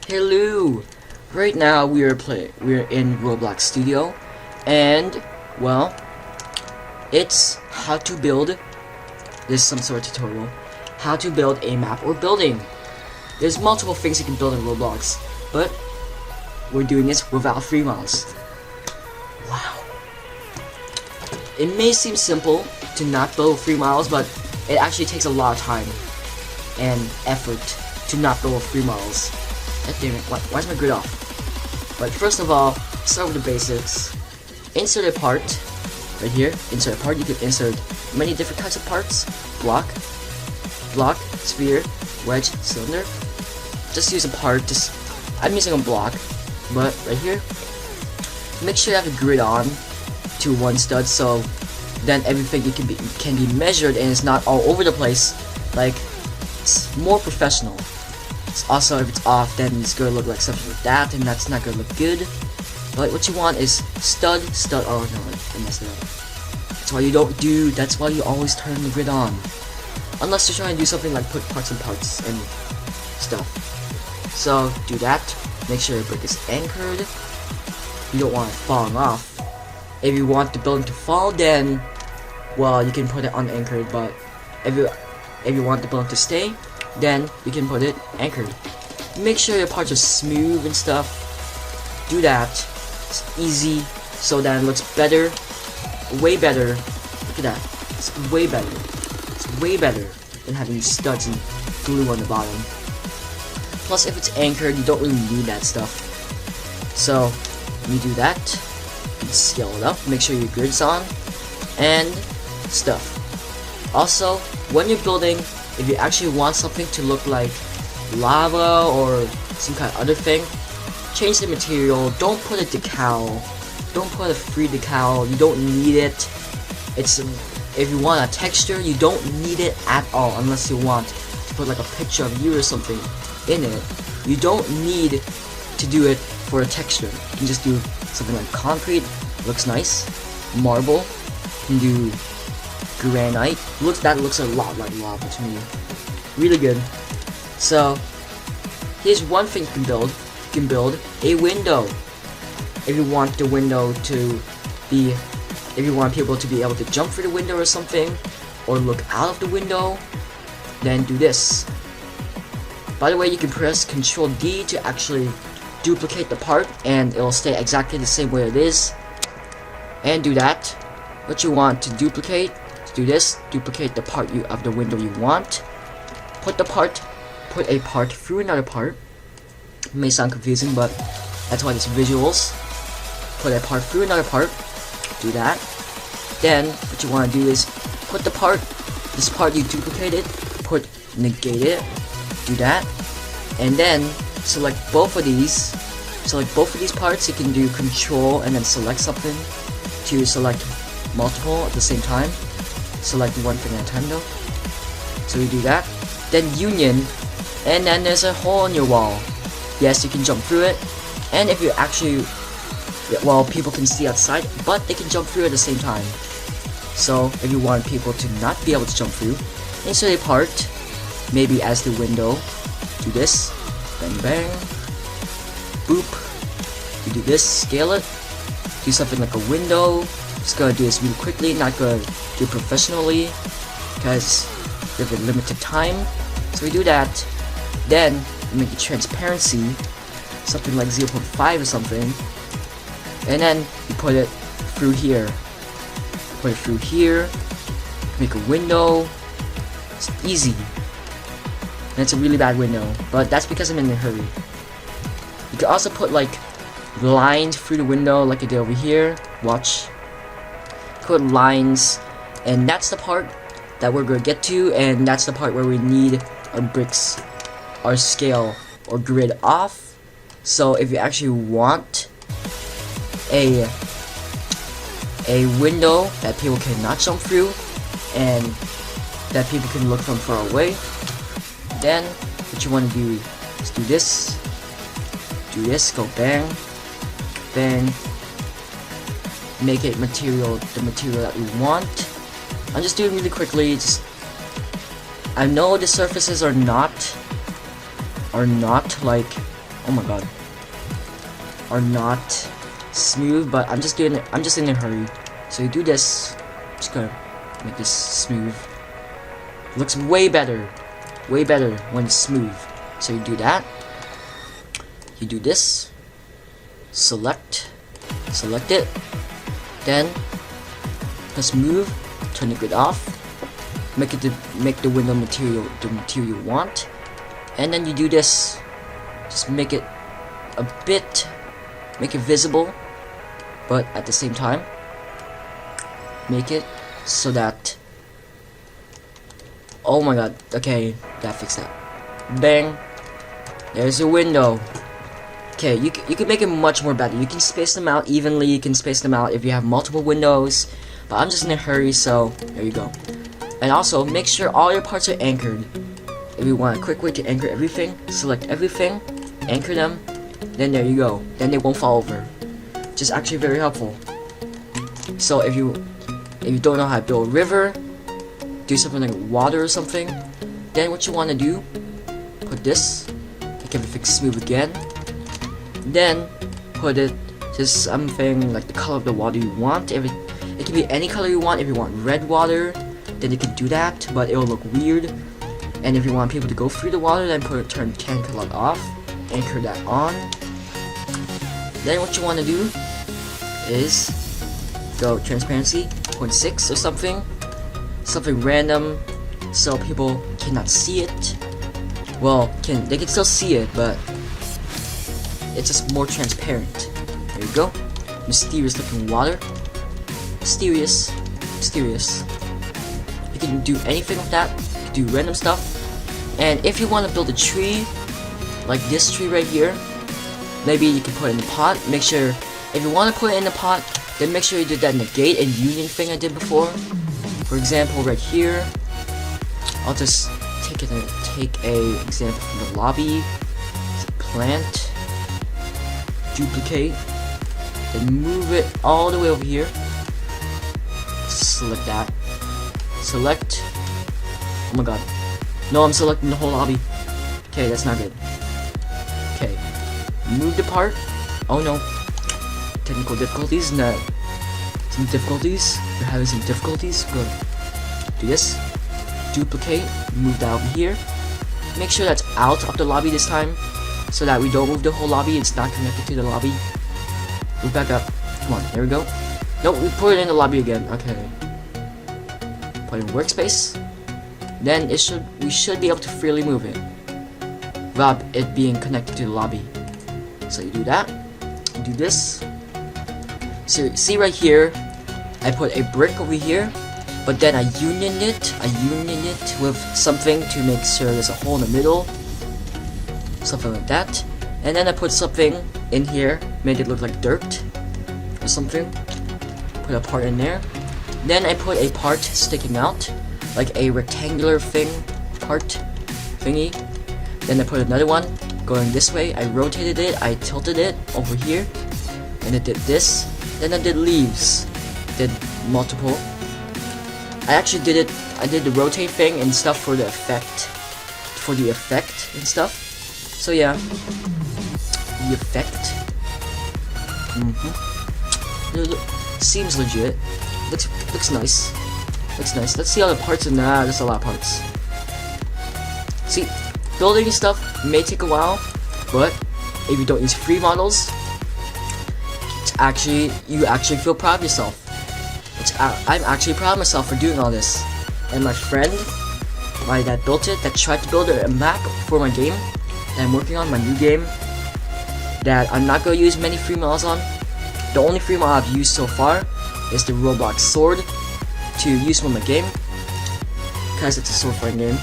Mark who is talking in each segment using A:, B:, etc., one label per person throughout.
A: Hello! Right now we're in Roblox Studio, and well, it's how to build. This is some sort of tutorial. How to build a map or building. There's multiple things you can build in Roblox, but we're doing this without free mouse. Wow. It may seem simple to not build free models, but it actually takes a lot of time and effort to not build free models. God damn it, why is my grid off? But first of all, start with the basics. Insert a part. Right here, insert a part. You can insert many different kinds of parts. Block, sphere, wedge, cylinder. Just use a part. I'm using a block, but right here, make sure you have the grid on to one stud, so then everything can be measured and it's not all over the place. Like, it's more professional. Also, if it's off, then it's gonna look like something like that, and that's not gonna look good. But what you want is stud. Oh no, I messed it up. That's why you always turn the grid on. Unless you're trying to do something like put parts and stuff. So do that. Make sure your brick is anchored. You don't want it falling off. If you want the building to fall, then well, you can put it unanchored. But if you want the building to stay, then you can put it anchored. Make sure your parts are smooth and stuff. Do that. It's easy, so that it looks better. Way better. Look at that. It's way better. It's way better than having studs and glue on the bottom. Plus, if it's anchored, you don't really need that stuff. So, when you do that, you can scale it up. Make sure your grid's on. And stuff. Also, when you're building, if you actually want something to look like lava or some kind of other thing, change the material. Don't put a decal. Don't put a free decal. You don't need it. If you want a texture, you don't need it at all unless you want to put like a picture of you or something in it. You don't need to do it for a texture. You can just do something like concrete. Looks nice. Marble. You can do granite. That looks a lot like lava to me. Really good. So here's one thing you can build. You can build a window. If you want the window to be, if you want people to be able to jump through the window or something, or look out of the window, then do this. By the way, you can press Control D to actually duplicate the part, and it'll stay exactly the same way it is. And do that. What you want to duplicate, do this, duplicate the part of the window you want. Put a part through another part. It may sound confusing, but that's why there's visuals. Put a part through another part. Do that. Then what you want to do is put this part you duplicated, negate it. Do that. And then select both of these. Select both of these parts. You can do Control and then select something to select multiple at the same time. Select one thing at a time though. So you do that. Then union, and then there's a hole in your wall. Yes, you can jump through it, and if you actually, well, people can see outside, but they can jump through at the same time. So if you want people to not be able to jump through, insert a part, maybe as the window. Do this, bang bang, boop. You do this, scale it, do something like a window. Just gonna do this really quickly, not gonna do it professionally, because we have a limited time. So we do that. Then we make the transparency something like 0.5 or something, and then you put it through here. Put it through here. Make a window. It's easy. And it's a really bad window, but that's because I'm in a hurry. You can also put like lines through the window, like I did over here. Watch. Put lines, and that's the part that we're gonna get to, and that's the part where we need our bricks, our scale or grid off. So if you actually want a window that people cannot jump through and that people can look from far away, then what you want to do is do this, go bang, bang. Make it the material that we want. I'm just doing really quickly. I know the surfaces are not like oh my god, are not smooth, but I'm just in a hurry. So you do this, just gonna make this smooth. Looks way better when it's smooth. So you do that. You do this. Select it. Then press move. Turn the grid off. Make the window material the material you want. And then you do this. Just make it a bit, make it visible, but at the same time, make it so that, oh my god, okay, that fixed that. Bang, there's a window. Okay, you can make it much more better. You can space them out evenly, you can space them out if you have multiple windows, but I'm just in a hurry, so there you go. And also, make sure all your parts are anchored. If you want a quick way to anchor everything, select everything, anchor them, then there you go. Then they won't fall over. Which is actually very helpful. So if you don't know how to build a river, do something like water or something, then what you want to do, put this, make everything smooth again, then put it to something like the color of the water you want. It can be any color you want. If you want red water, then you can do that, but it will look weird. And if you want people to go through the water, then turn can color off, anchor that on. Then what you want to do is go transparency 0.6 or something random, so people cannot see it. Well, they can still see it, but it's just more transparent. There you go. Mysterious looking water. Mysterious. You can do anything with that. You can do random stuff. And if you want to build a tree, like this tree right here, maybe you can put it in a pot. Make sure, if you want to put it in a pot, then make sure you do that in the gate and union thing I did before. For example, right here, I'll just take a example from the lobby. Plant, duplicate, then move it all the way over here. Select that. Select. Oh my god. No, I'm selecting the whole lobby. Okay, that's not good. Okay. Move the part. Oh no. Technical difficulties? No. Some difficulties? You're having some difficulties? Good. Do this. Duplicate. Move that over here. Make sure that's out of the lobby this time, so that we don't move the whole lobby. It's not connected to the lobby. Move back up. Come on, there we go. Nope, we put it in the lobby again. Okay. Put it in workspace. Then we should be able to freely move it without it being connected to the lobby. So you do that. You do this. So see right here, I put a brick over here, but then I unioned it with something to make sure there's a hole in the middle. Something like that. And then I put something in here, made it look like dirt or something. Put a part in there. Then I put a part sticking out, like a rectangular part thingy. Then I put another one going this way. I rotated it, I tilted it over here, and I did this. Then I did leaves, did multiple. I actually did the rotate thing and stuff for the effect, and stuff. So yeah, the effect. Seems legit. Looks nice. Let's see all the parts in that. There's a lot of parts. See, building stuff may take a while, but if you don't use free models, you actually feel proud of yourself. I'm actually proud of myself for doing all this. And my friend, that built it, that tried to build a map for my game that I'm working on, my new game, that I'm not going to use many free models on. The only free model I've used so far is the Roblox sword to use for my game, because it's a sword fighting game.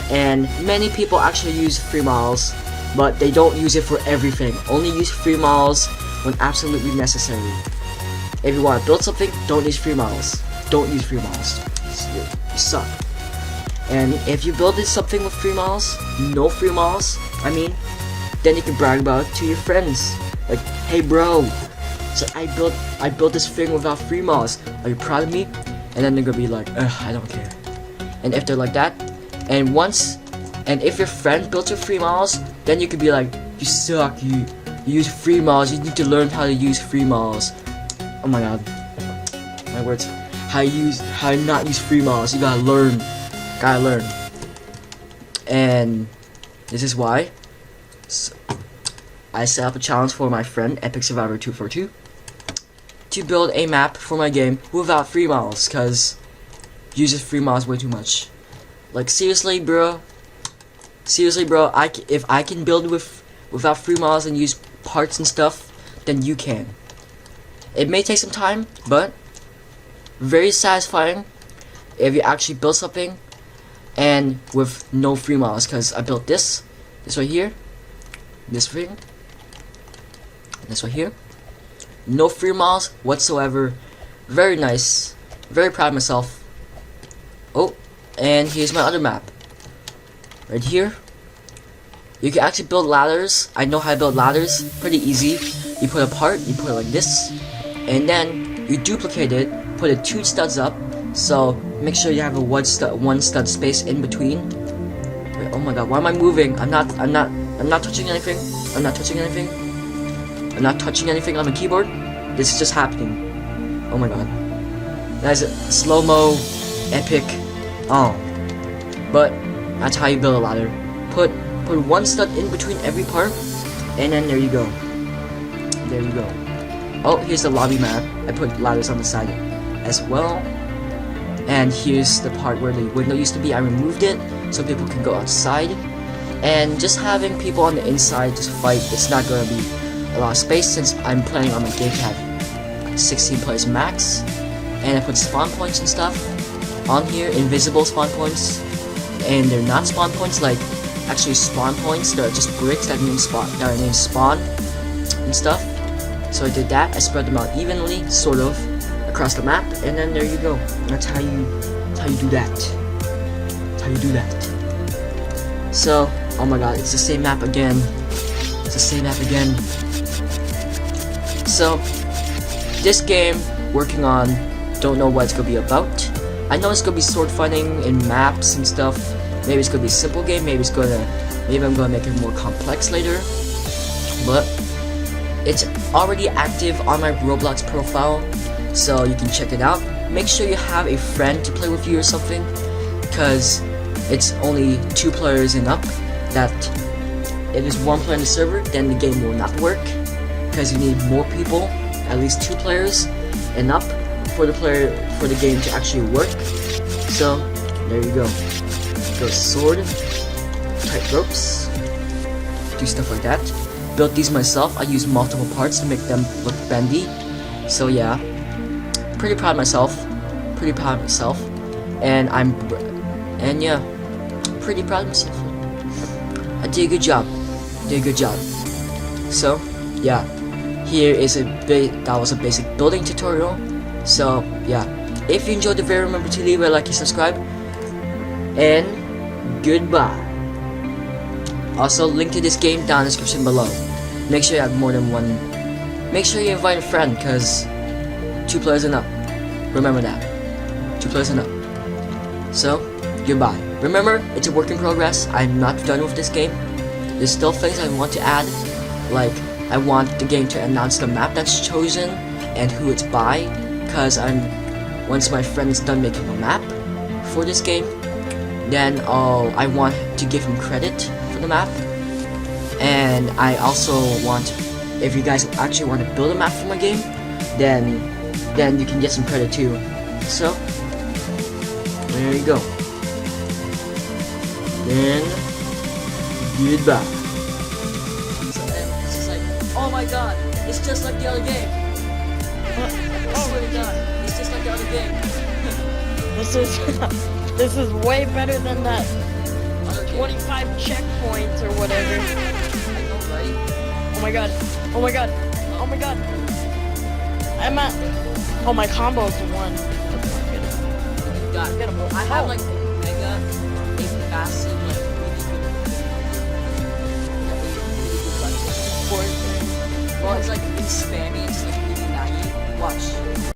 A: And many people actually use free models, but they don't use it for everything. Only use free models when absolutely necessary. If you want to build something, don't use free models. Don't use free models. You suck. And if you build something with free models, no free models, then you can brag about it to your friends. Like, hey bro, so I built this thing without free models. Are you proud of me? And then they're gonna be like, ugh, I don't care. And if they're like that, and if your friend built your free models, then you could be like, You suck. You use free models. You need to learn how to use free models. Oh my god. My words. How to not use free models. You gotta learn. Gotta learn. And this is why. So, I set up a challenge for my friend Epic Survivor 242 to build a map for my game without free models, cause uses free models way too much. Like seriously, bro. Seriously, bro. If I can build without free models and use parts and stuff, then you can. It may take some time, but very satisfying if you actually build something and with no free models. Cause I built this right here, this thing. This right here. No free models whatsoever. Very nice. Very proud of myself. Oh, and here's my other map. Right here. You can actually build ladders. I know how to build ladders. Pretty easy. You put a part, you put it like this. And then you duplicate it, put it 2 studs up. So make sure you have a one stud space in between. Wait, oh my god, why am I moving? I'm not touching anything. I'm not touching anything. I'm not touching anything on the keyboard. This is just happening. Oh my god. That is a slow-mo epic. Oh. But that's how you build a ladder. Put 1 stud in between every part, and then there you go. There you go. Oh, here's the lobby map. I put ladders on the side as well. And here's the part where the window used to be. I removed it so people can go outside. And just having people on the inside just fight, it's not gonna be a lot of space since I'm planning on my game to have 16 players max. And I put spawn points and stuff on here, invisible spawn points. And they're not spawn points like actually spawn points, they're just bricks that are named spawn and stuff. So I did that. I spread them out evenly, sort of, across the map, and then there you go. That's how you do that. That's how you do that. So, oh my god, it's the same map again. It's the same map again. So, this game, working on, don't know what it's gonna be about. I know it's gonna be sword fighting and maps and stuff. Maybe it's gonna be a simple game. Maybe I'm gonna make it more complex later. But it's already active on my Roblox profile, so you can check it out. Make sure you have a friend to play with you or something, because it's only 2 players and up. That if there's 1 player in the server, then the game will not work, because you need more people, at least 2 players and up, for the game to actually work. So there you go. Go sword, tight ropes, do stuff like that. Built these myself. I used multiple parts to make them look bendy. So yeah, pretty proud of myself. Pretty proud of myself. And yeah, pretty proud of myself. I did a good job. Did a good job. So yeah, here is that was a basic building tutorial. So yeah, if you enjoyed the video, remember to leave a like and subscribe. And goodbye. Also, link to this game down in the description below. Make sure you have more than 1. Make sure you invite a friend, cause 2 players and up. Remember that. 2 players and up. So, goodbye. Remember, it's a work in progress. I'm not done with this game. There's still things I want to add. Like, I want the game to announce the map that's chosen and who it's by. Cause once my friend is done making a map for this game, then I want to give him credit for the map. And I also want, if you guys actually want to build a map for my game, then you can get some credit too. So there you go. Then goodbye. So then it's just like, oh my god, it's just like the other game. I swear to god, it's just like the other game.
B: This is way better than that 25 checkpoints or whatever.
A: I know, right?
B: Oh my god. Oh my god. Oh my god. I'm at... Oh, my combo's 1. That's not good.
A: God, I have like mega, a massive, like, really good budget. Well, it's like really spammy, it's like really laggy. Watch.